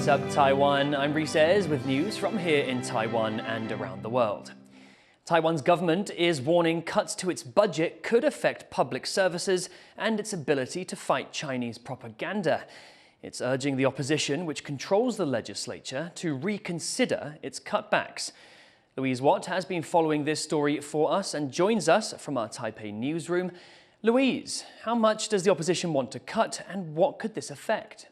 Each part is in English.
What's up, Taiwan? I'm Reece with news from here in Taiwan and around the world. Taiwan's government is warning cuts to its budget could affect public services and its ability to fight Chinese propaganda. It's urging the opposition, which controls the legislature, to reconsider its cutbacks. Louise Watt has been following this story for us and joins us from our Taipei newsroom. Louise, how much does the opposition want to cut and what could this affect?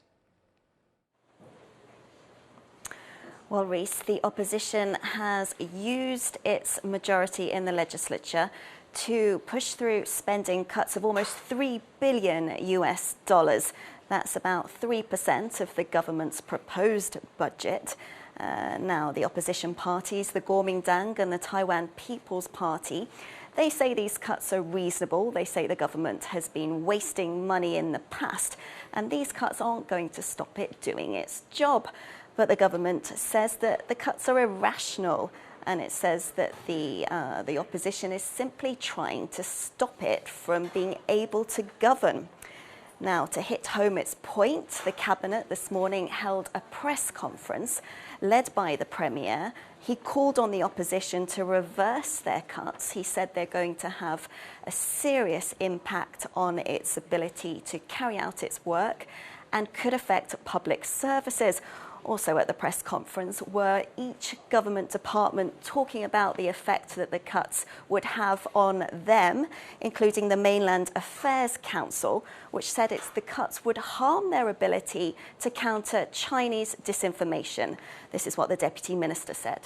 Well, Reece, the opposition has used its majority in the legislature to push through spending cuts of almost $3 billion. That's about 3% of the government's proposed budget. Now, the opposition parties, the Kuomintang and the Taiwan People's Party, they say these cuts are reasonable. They say the government has been wasting money in the past, and these cuts aren't going to stop it doing its job. But the government says that the cuts are irrational, and it says that the opposition is simply trying to stop it from being able to govern. Now, to hit home its point, the cabinet this morning held a press conference led by the premier. He called on the opposition to reverse their cuts. He said they're going to have a serious impact on its ability to carry out its work and could affect public services. Also at the press conference were each government department talking about the effect that the cuts would have on them, including the Mainland Affairs Council, which said the cuts would harm their ability to counter Chinese disinformation. This is what the deputy minister said.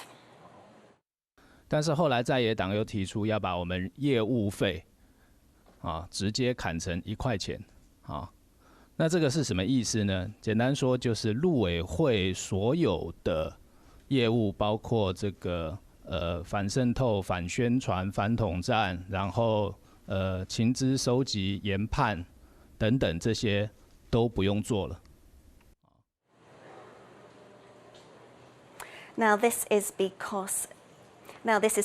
但是后来在野党又提出要把我们业务费直接砍成1块钱那这个是什么意思呢？简单说就是陆委会所有的业务，包括这个反渗透、反宣传、反统战，然后情资收集、研判等等这些都不用做了。Now this is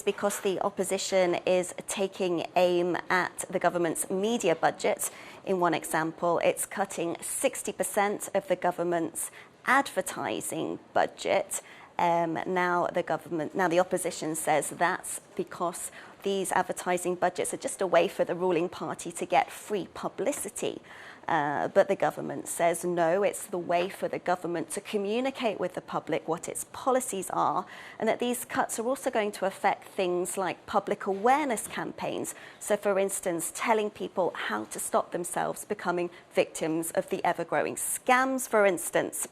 because the opposition is taking aim at the government's media budget. In one example, it's cutting 60% of the government's advertising budget. Now the opposition says that's because these advertising budgets are just a way for the ruling party to get free publicity. But the government says no, it's the way for the government to communicate with the public what its policies are, and that these cuts are also going to affect things like public awareness campaigns. So, for instance, telling people how to stop themselves becoming victims of the ever-growing scams, for instance.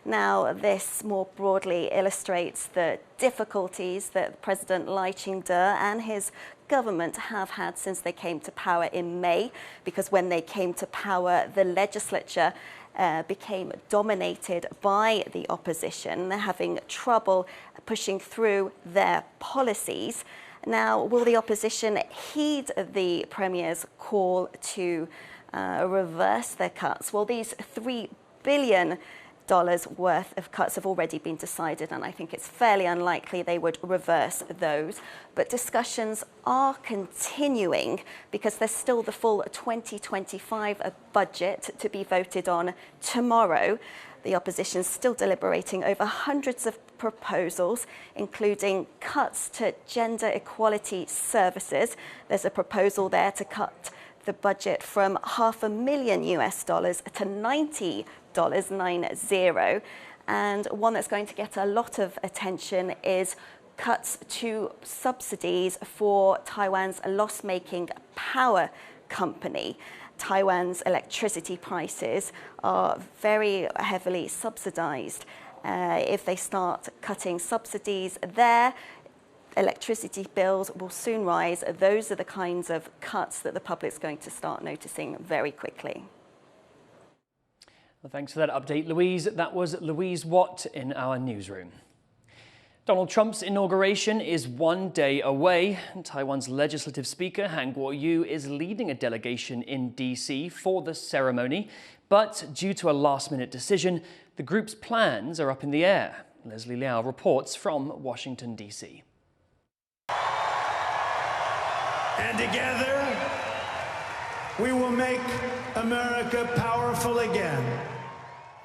Now, this more broadly illustrates the difficulties that President Lai Ching-te and his government have had since they came to power in May, because when they came to power, the legislature became dominated by the opposition. They're having trouble pushing through their policies. Now, will the opposition heed the premier's call to reverse their cuts? Well, these $3 billion worth of cuts have already been decided, and I think it's fairly unlikely they would reverse those. But discussions are continuing because there's still the full 2025 budget to be voted on tomorrow. The opposition is still deliberating over hundreds of proposals, including cuts to gender equality services. There's a proposal there to cut the budget from $500,000 to $90, and one that's going to get a lot of attention is cuts to subsidies for Taiwan's loss-making power company. Taiwan's electricity prices are very heavily subsidized. If they start cutting subsidies there, electricity bills will soon rise. Those are the kinds of cuts that the public's going to start noticing very quickly. Well, thanks for that update, Louise. That was Louise Watt in our newsroom. Donald Trump's inauguration is 1 day away. Taiwan's legislative speaker, Han Kuo-yu, is leading a delegation in D.C. for the ceremony. But due to a last-minute decision, the group's plans are up in the air. Leslie Liao reports from Washington, D.C. And together, we will make America powerful again.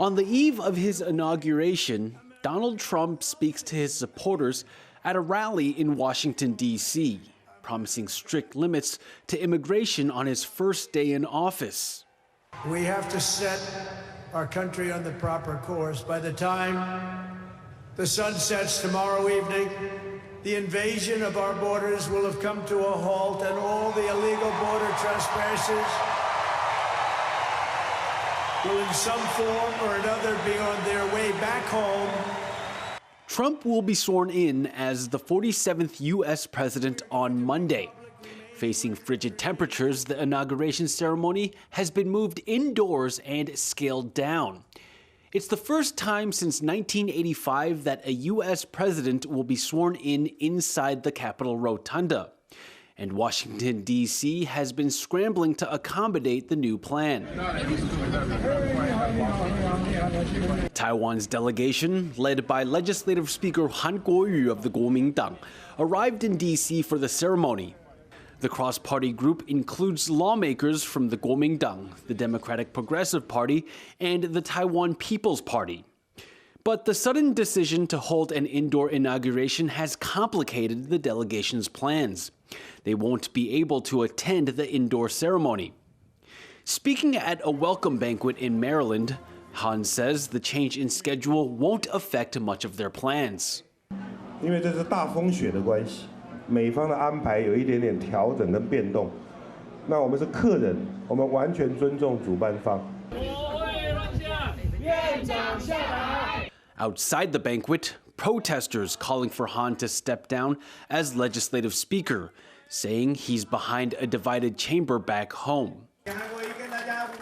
On the eve of his inauguration, Donald Trump speaks to his supporters at a rally in Washington, D.C., promising strict limits to immigration on his first day in office. We have to set our country on the proper course. By the time the sun sets tomorrow evening, the invasion of our borders will have come to a halt, and all the illegal border trespassers will in some form or another be on their way back home. Trump will be sworn in as the 47th U.S. president on Monday. Facing frigid temperatures, the inauguration ceremony has been moved indoors and scaled down. It's the first time since 1985 that a U.S. president will be sworn in inside the Capitol Rotunda. And Washington, D.C. has been scrambling to accommodate the new plan. Taiwan's delegation, led by Legislative Speaker Han Kuo-yu of the Kuomintang, arrived in D.C. for the ceremony. The cross-party group includes lawmakers from the Kuomintang, the Democratic Progressive Party, and the Taiwan People's Party. But the sudden decision to hold an indoor inauguration has complicated the delegation's plans. They won't be able to attend the indoor ceremony. Speaking at a welcome banquet in Maryland, Han says the change in schedule won't affect much of their plans. 因为这是大风雪的关系，美方的安排有一点点调整跟变动。那我们是客人，我们完全尊重主办方。 Outside the banquet, protesters calling for Han to step down as legislative speaker, saying he's behind a divided chamber back home.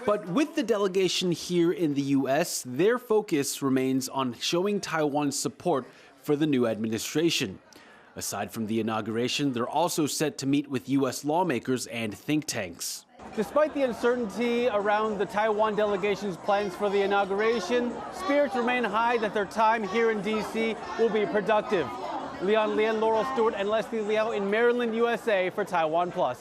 But with the delegation here in the U.S., their focus remains on showing Taiwan's support for the new administration. Aside from the inauguration, they're also set to meet with U.S. lawmakers and think tanks. Despite the uncertainty around the Taiwan delegation's plans for the inauguration, spirits remain high that their time here in D.C. will be productive. Leon Lien, Laurel Stewart, and Leslie Liao in Maryland, USA for TaiwanPlus.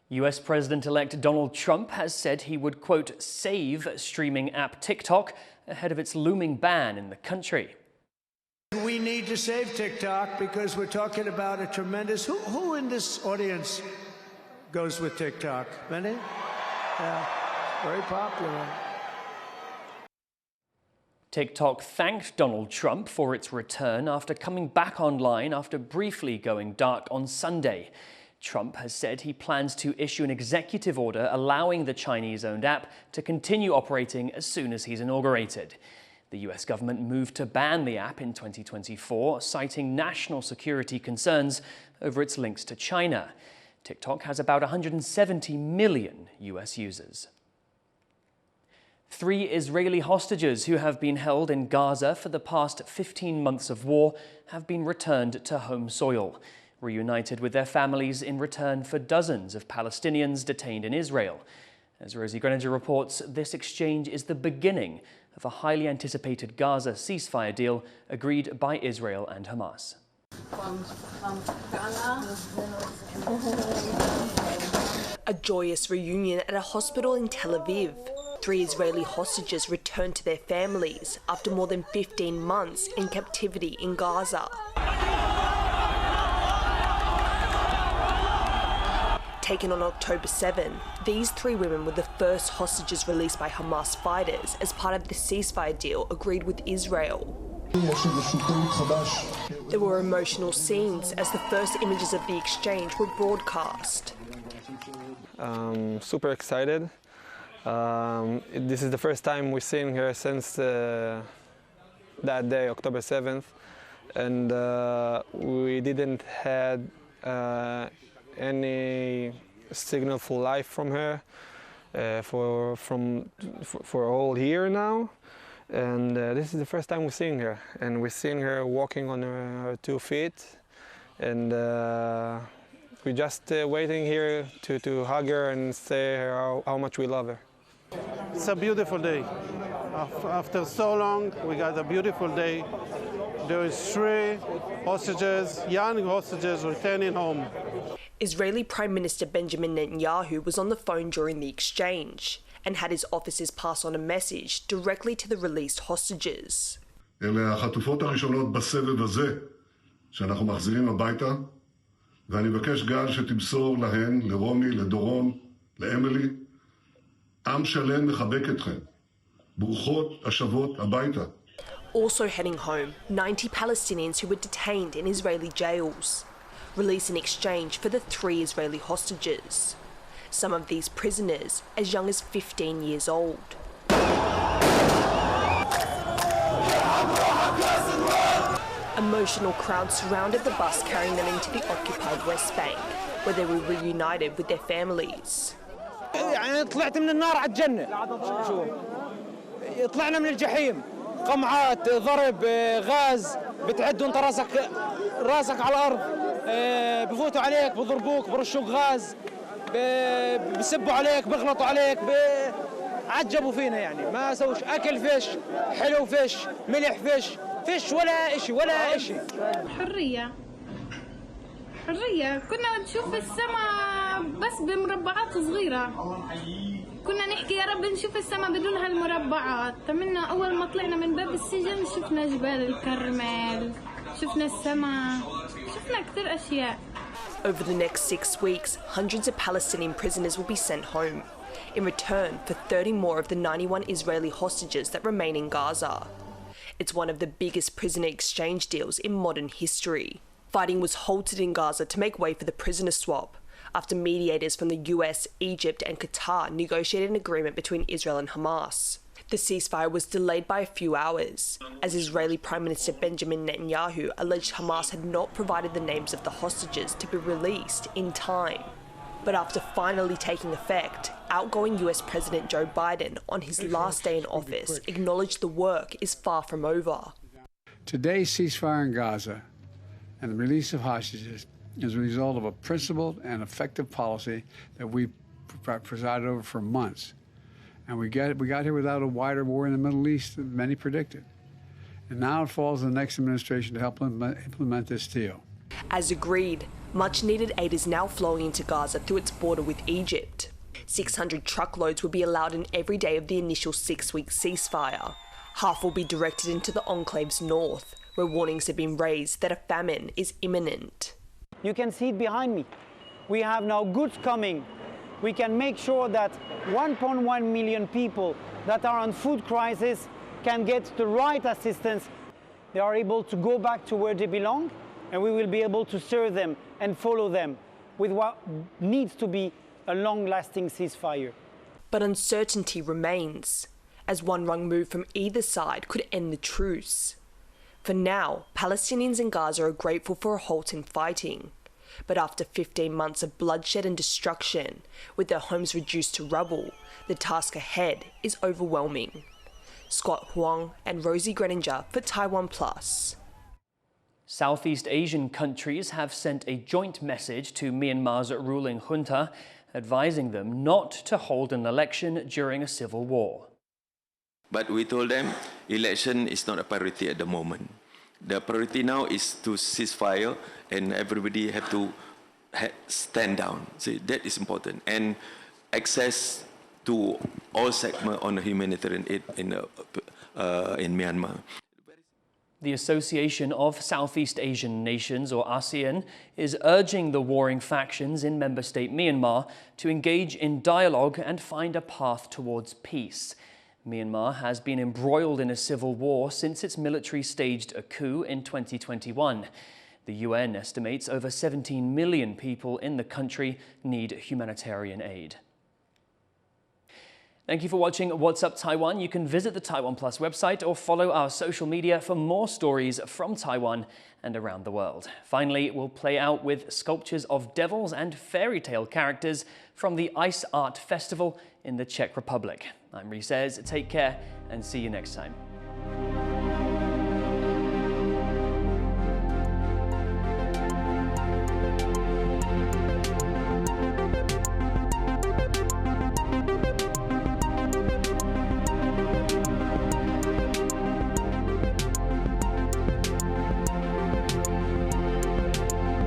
US President-elect Donald Trump has said he would, quote, save streaming app TikTok ahead of its looming ban in the country. We need to save TikTok because we're talking about a tremendous... Who in this audience goes with TikTok? Many? Yeah, very popular. TikTok thanked Donald Trump for its return after coming back online after briefly going dark on Sunday. Trump has said he plans to issue an executive order allowing the Chinese-owned app to continue operating as soon as he's inaugurated. The US government moved to ban the app in 2024, citing national security concerns over its links to China. TikTok has about 170 million US users. 3 Israeli hostages who have been held in Gaza for the past 15 months of war have been returned to home soil, reunited with their families in return for dozens of Palestinians detained in Israel. As Rosie Greninger reports, this exchange is the beginning of a highly anticipated Gaza ceasefire deal agreed by Israel and Hamas. A joyous reunion at a hospital in Tel Aviv. 3 Israeli hostages returned to their families after more than 15 months in captivity in Gaza. Taken on October 7, these 3 women were the first hostages released by Hamas fighters as part of the ceasefire deal agreed with Israel. There were emotional scenes as the first images of the exchange were broadcast. Super excited. This is the first time we've seen her since that day, October 7th, and we didn't had any signal for life from her for a whole year now, and this is the first time we're seeing her, and we're seeing her walking on her 2 feet, and we're just waiting here to hug her and say how much we love her. It's a beautiful day. After so long, we got a beautiful day. There is 3 hostages, young hostages, returning home. Israeli Prime Minister Benjamin Netanyahu was on the phone during the exchange. and had his officers pass on a message directly to the released hostages. אלה החטופות הראשונות בסבב הזה שאנחנו מחזירים הביתה, ואני מבקש גל שתמסור להן, לרומי, לדורון, לאמילי, עם שלם מחבק אתכם. ברוכות השבות הביתה. Also heading home, 90 Palestinians who were detained in Israeli jails, released in exchange for the 3 Israeli hostages. Some of these prisoners as young as 15 years old. Emotional crowds surrounded the bus carrying them into the occupied West Bank, where they were reunited with their families. يعني طلعت من النار على الجنة. شو طلعنا من الجحيم. قمعات، ضرب، غاز، بتعد وانت راسك على الارض، بفوتوا عليك، بضربوك، برشوك غاز، بسبوا عليك، بغلطوا عليك، عجبوا فينا يعني، ما سووش اكل فيش، حلو فيش، ملح فيش ولا اشي ولا اشي. حرية، كنا نشوف السماء بس بمربعات صغيرة. كنا نحكي يا رب نشوف السماء بدون هالمربعات. تمنا أول ما طلعنا من باب السجن شفنا جبال الكرمل، شفنا السماء، شفنا كثير أشياء. Over the next 6 weeks, hundreds of Palestinian prisoners will be sent home in return for 30 more of the 91 Israeli hostages that remain in Gaza. It's one of the biggest prisoner exchange deals in modern history. Fighting was halted in Gaza to make way for the prisoner swap, after mediators from the US, Egypt and Qatar negotiated an agreement between Israel and Hamas. The ceasefire was delayed by a few hours, as Israeli Prime Minister Benjamin Netanyahu alleged Hamas had not provided the names of the hostages to be released in time. But after finally taking effect, outgoing US President Joe Biden, on his last day in office, acknowledged the work is far from over. Today's ceasefire in Gaza and the release of hostages is a result of a principled and effective policy that we presided over for months. And we got here without a wider war in the Middle East than many predicted. And now it falls on the next administration to help implement this deal. As agreed, much-needed aid is now flowing into Gaza through its border with Egypt. 600 truckloads will be allowed in every day of the initial 6-week ceasefire. Half will be directed into the enclave's north, where warnings have been raised that a famine is imminent. You can see it behind me. We have now goods coming. We can make sure that 1.1 million people that are on food crisis can get the right assistance. They are able to go back to where they belong, and we will be able to serve them and follow them with what needs to be a long-lasting ceasefire. But uncertainty remains, as one wrong move from either side could end the truce. For now, Palestinians in Gaza are grateful for a halt in fighting. But after 15 months of bloodshed and destruction, with their homes reduced to rubble, the task ahead is overwhelming. Scott Huang and Rosie Greninger for TaiwanPlus. Southeast Asian countries have sent a joint message to Myanmar's ruling junta, advising them not to hold an election during a civil war. But we told them election is not a priority at the moment. The priority now is to ceasefire, and everybody have to stand down. See, that is important. And access to all segments on the humanitarian aid in Myanmar. The Association of Southeast Asian Nations, or ASEAN, is urging the warring factions in member state Myanmar to engage in dialogue and find a path towards peace. Myanmar has been embroiled in a civil war since its military staged a coup in 2021. The UN estimates over 17 million people in the country need humanitarian aid. Thank you for watching What's Up Taiwan. You can visit the TaiwanPlus website or follow our social media for more stories from Taiwan and around the world. Finally, we'll play out with sculptures of devils and fairy tale characters from the Ice Art Festival in the Czech Republic. I'm Reece. Take care and see you next time.